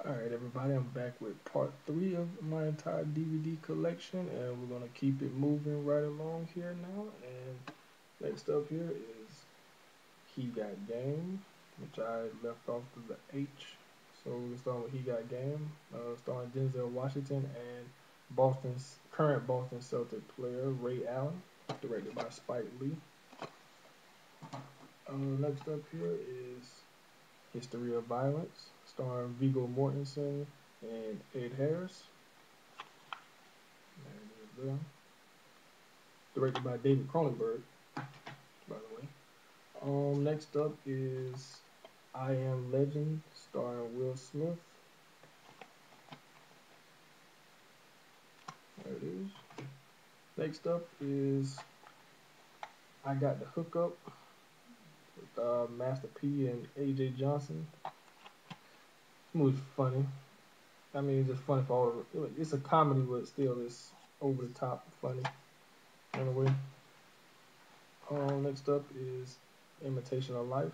Alright everybody, I'm back with part 3 of my entire DVD collection, and we're going to keep it moving right along here now. And next up here is He Got Game, which I left off to the H. So we're going to start with He Got Game, starring Denzel Washington and current Boston Celtic player Ray Allen, directed by Spike Lee. Next up here is History of Violence, starring Viggo Mortensen and Ed Harris. There it is there. Directed by David Cronenberg, by the way. Next up is I Am Legend, starring Will Smith. There it is. Next up is I Got the Hookup with Master P and AJ Johnson. This movie's funny. I mean, it's just funny for all of it. It's a comedy, but still it's over the top funny. Anyway, next up is Imitation of Life.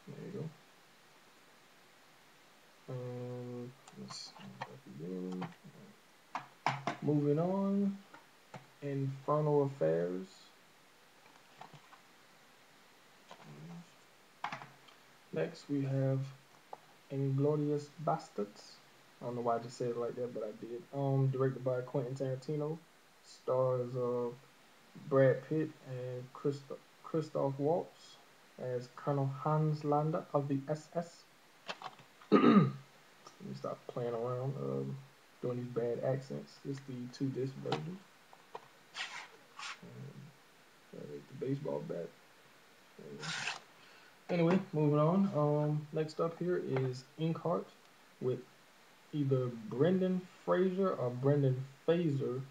There you go. Let's begin. Moving on, Infernal Affairs. Next, we have Inglourious Basterds. I don't know why I just said it like that, but I did. Directed by Quentin Tarantino. Stars Brad Pitt and Christoph Waltz as Colonel Hans Landa of the SS. Let me stop playing around doing these bad accents. It's the 2-disc version. The baseball bat. Anyway, moving on. Next up here is Inkheart with either Brendan Fraser or Brendan Fraser.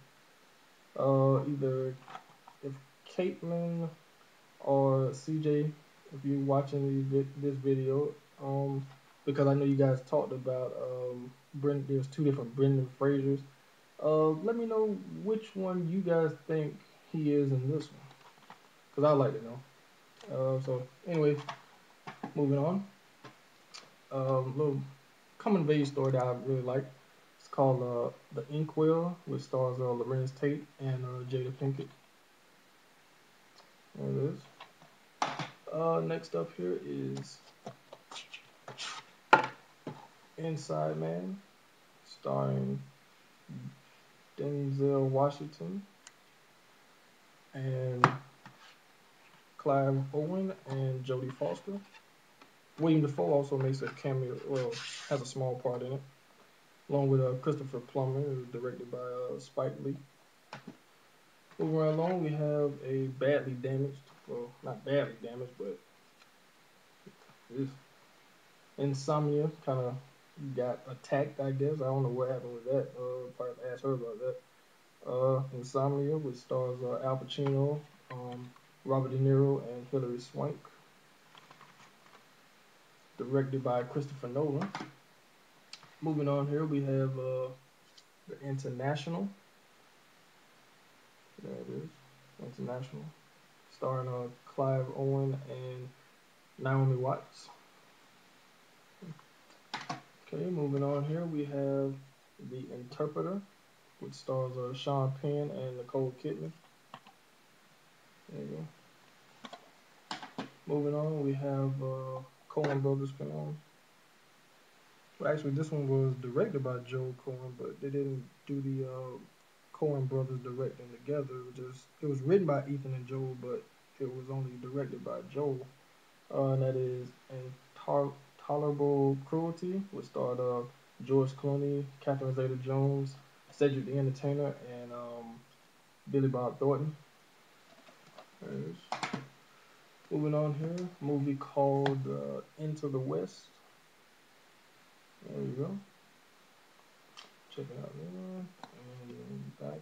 Either if Caitlin or CJ, if you're watching this video, because I know you guys talked about there's 2 different Brendan Frasers. Let me know which one you guys think he is in this one, because I'd like to know. So anyway, moving on. Little coming of age story that I really like. It's called The Inkwell, which stars Lorenz Tate and Jada Pinkett. There it is. Next up here is Inside Man, starring Denzel Washington and Clive Owen and Jodie Foster. William Dafoe also makes a cameo, well, has a small part in it, along with Christopher Plummer. It was directed by Spike Lee. Moving right along, we have a badly damaged, well, not badly damaged, but it's Insomnia kind of got attacked, I guess. I don't know what happened with that. Probably have to ask her about that. Insomnia, which stars Al Pacino, Robert De Niro, and Hilary Swank. Directed by Christopher Nolan. Moving on here, we have The International. There it is, International, starring Clive Owen and Naomi Watts. Okay, moving on here, we have The Interpreter, which stars Sean Penn and Nicole Kidman. There you go. Moving on, we have Coen Brothers film. Well, actually, this one was directed by Joel Coen, but they didn't do the Coen Brothers directing together. It was written by Ethan and Joel, but it was only directed by Joel. And that is Intolerable Cruelty, which starred George Clooney, Catherine Zeta-Jones, Cedric the Entertainer, and Billy Bob Thornton. There it is. Moving on here, a movie called Into the West. There you go. Check it out there. And back.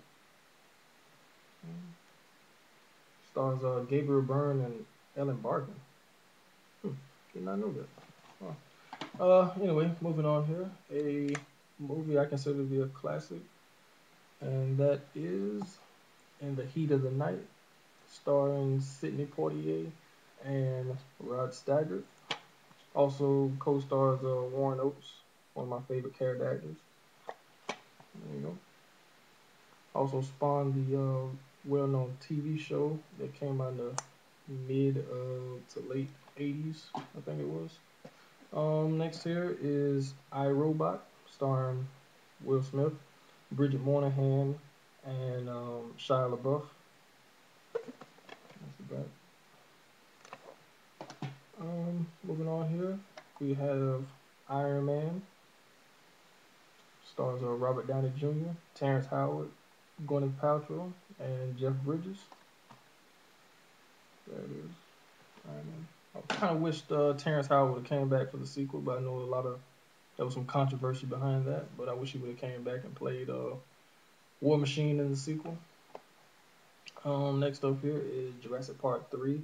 Stars Gabriel Byrne and Ellen Barkin. Did not know that. Oh. Anyway, moving on here. A movie I consider to be a classic, and that is In the Heat of the Night, starring Sidney Poitier and Rod Steiger. Also co-stars Warren Oates, one of my favorite character actors. There you go. Also spawned the well-known TV show that came out in the mid to late 80s, I think it was. Next here is iRobot, starring Will Smith, Bridget Moynahan, and Shia LaBeouf. That's the back. Moving on here, we have Iron Man, stars Robert Downey Jr., Terrence Howard, Gwyneth Paltrow, and Jeff Bridges. There it is. Iron Man. I kind of wished Terrence Howard would have came back for the sequel, but I know there was some controversy behind that. But I wish he would have came back and played War Machine in the sequel. Next up here is Jurassic Park 3,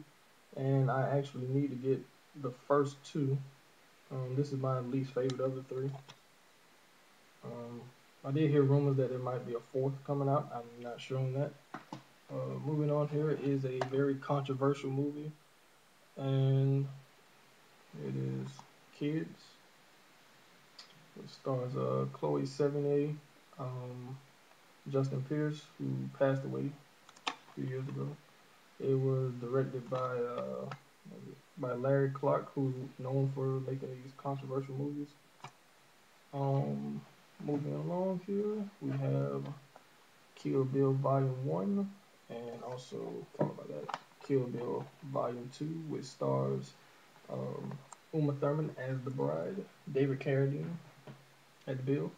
and I actually need to get the first two. This is my least favorite of the three. I did hear rumors that there might be a fourth coming out. I'm not sure on that. Moving on here is a very controversial movie, and it is Kids. It stars Chloe Sevigny, Justin Pierce, who passed away a few years ago. It was directed by Larry Clark, who's known for making these controversial movies. Moving along here, we have Kill Bill Volume 1, and also followed by that, Kill Bill Volume 2, which stars Uma Thurman as the bride, David Carradine as Bill.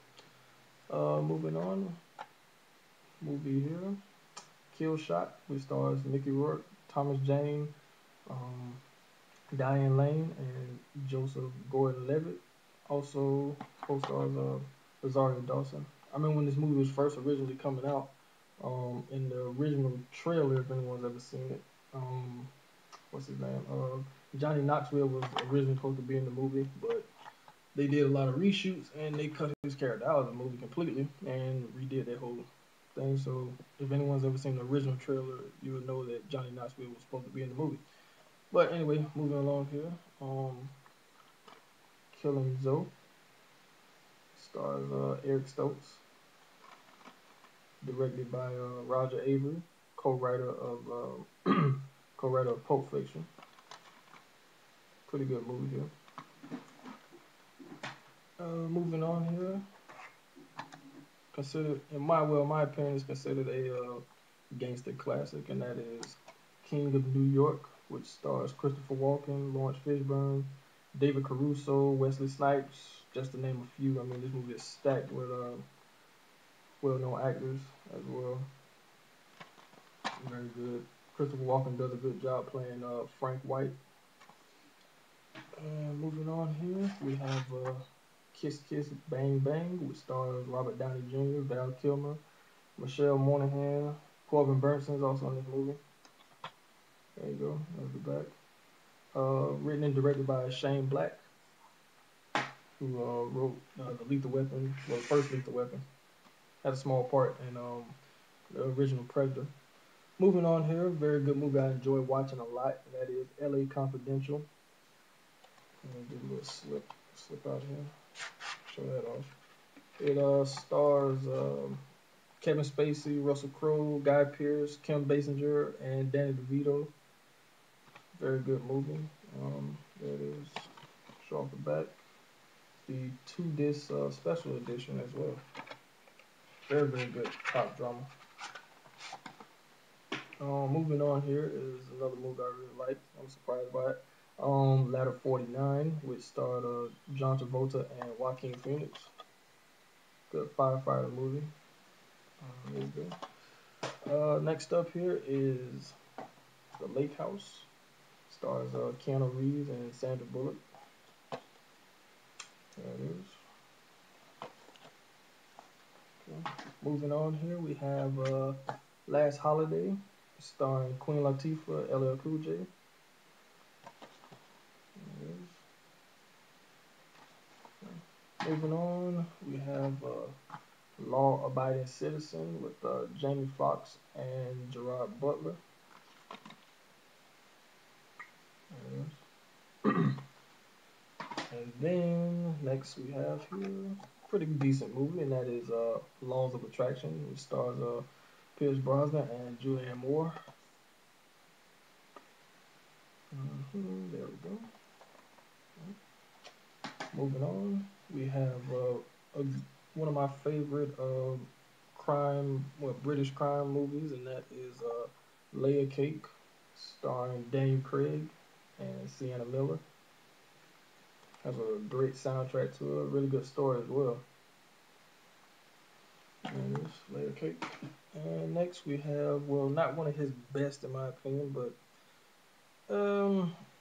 Moving on, movie here, Kill Shot, which stars Mickey Rourke, Thomas Jane, Diane Lane, and Joseph Gordon-Levitt. Also co-stars Rosario Dawson. I remember when this movie was first originally coming out, in the original trailer, if anyone's ever seen it, what's his name? Johnny Knoxville was originally supposed to be in the movie, but they did a lot of reshoots and they cut his character out of the movie completely and redid that whole thing. So if anyone's ever seen the original trailer, you would know that Johnny Knoxville was supposed to be in the movie. But anyway, moving along here, Killing Zoe stars Eric Stokes, directed by Roger Avery, co-writer of Pulp Fiction. Pretty good movie here. Moving on here, considered in my opinion, is considered a gangster classic, and that is King of New York, which stars Christopher Walken, Lawrence Fishburne, David Caruso, Wesley Snipes, just to name a few. I mean, this movie is stacked with well-known actors as well. Very good. Christopher Walken does a good job playing Frank White. And moving on here, we have Kiss Kiss Bang Bang, which stars Robert Downey Jr., Val Kilmer, Michelle Monaghan, Corbin Burnson is also in this movie. There you go. That's the back. Written and directed by Shane Black, who wrote the Lethal Weapon, well, the first Lethal Weapon. Had a small part in the original Predator. Moving on here, very good movie I enjoy watching a lot, and that is L.A. Confidential. I'm gonna do a little slip out here. Show that off. It stars Kevin Spacey, Russell Crowe, Guy Pearce, Kim Basinger, and Danny DeVito. Very good movie. There it is. Show off the back. The 2-disc special edition as well. Very, very good cop drama. Moving on here is another movie I really liked. I'm surprised by it. Ladder 49, which starred John Travolta and Joaquin Phoenix. Good firefighter movie. There you go. Next up here is The Lake House. Stars Keanu Reeves and Sandra Bullock. There it is. Okay. Moving on here, we have Last Holiday, starring Queen Latifah, LL Cool J. There it is. Okay. Moving on, we have Law Abiding Citizen with Jamie Foxx and Gerard Butler. There it is. And then next we have here pretty decent movie, and that is Laws of Attraction, which stars Pierce Brosnan and Julianne Moore. There we go. Moving on, we have one of my favorite British crime movies, and that is Layer Cake, starring Daniel Craig and Sienna Miller. Has a great soundtrack to it, really good story as well. And this Layer Cake. And next we have, well, not one of his best in my opinion, but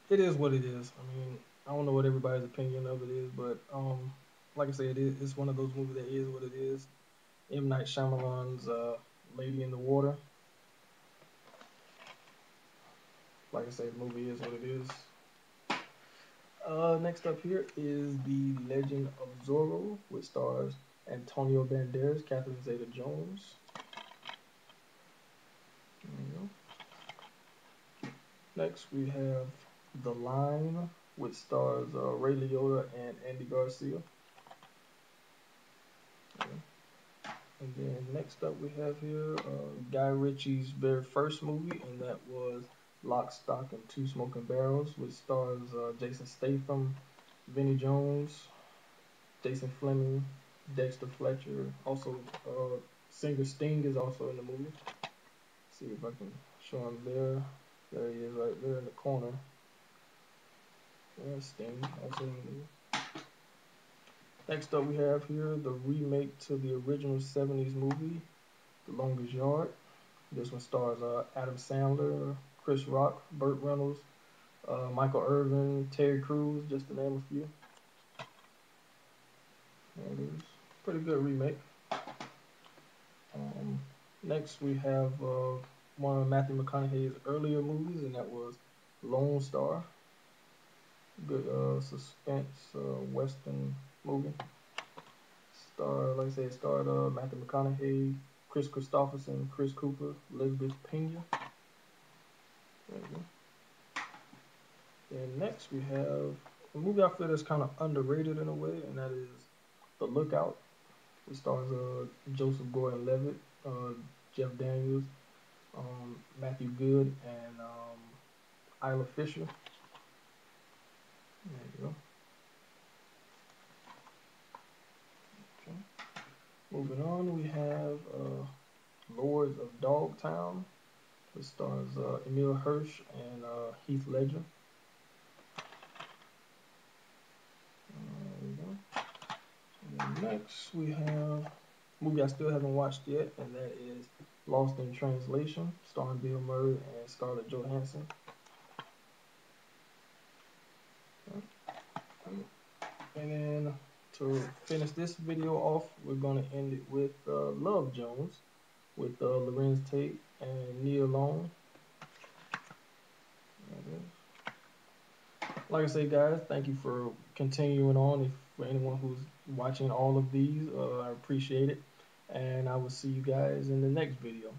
it is what it is. I mean, I don't know what everybody's opinion of it is, but like I said, it's one of those movies that is what it is. M. Night Shyamalan's Lady in the Water. Like I said, the movie is what it is. Next up here is The Legend of Zorro, which stars Antonio Banderas, Catherine Zeta-Jones. There you go. Next we have The Line, which stars Ray Liotta and Andy Garcia. Okay. And then next up we have here Guy Ritchie's very first movie, and that was Lock, Stock, and Two Smoking Barrels, which stars Jason Statham, Vinnie Jones, Jason Fleming, Dexter Fletcher. Also, singer Sting is also in the movie. Let's see if I can show him there. There he is right there in the corner. There's Sting also in the movie. Next up we have here the remake to the original 70s movie, The Longest Yard. This one stars Adam Sandler, Chris Rock, Burt Reynolds, Michael Irvin, Terry Crews, just to name a few. There it is. Pretty good remake. Next we have one of Matthew McConaughey's earlier movies, and that was Lone Star. Good suspense western movie. Like I said, starred Matthew McConaughey, Chris Christopherson, Chris Cooper, Elizabeth Pena. There you go. And next we have a movie I feel that's kind of underrated in a way, and that is The Lookout. It stars Joseph Gordon-Levitt, Jeff Daniels, Matthew Good, and Isla Fisher. There you go. Okay. Moving on, we have Lords of Dogtown, which stars Emile Hirsch and Heath Ledger. There we go. And next, we have a movie I still haven't watched yet, and that is Lost in Translation, starring Bill Murray and Scarlett Johansson. And then to finish this video off, we're going to end it with Love Jones with Lorenz Tate and Nia Long. Like I say, guys, thank you for continuing on. For anyone who's watching all of these, I appreciate it. And I will see you guys in the next video.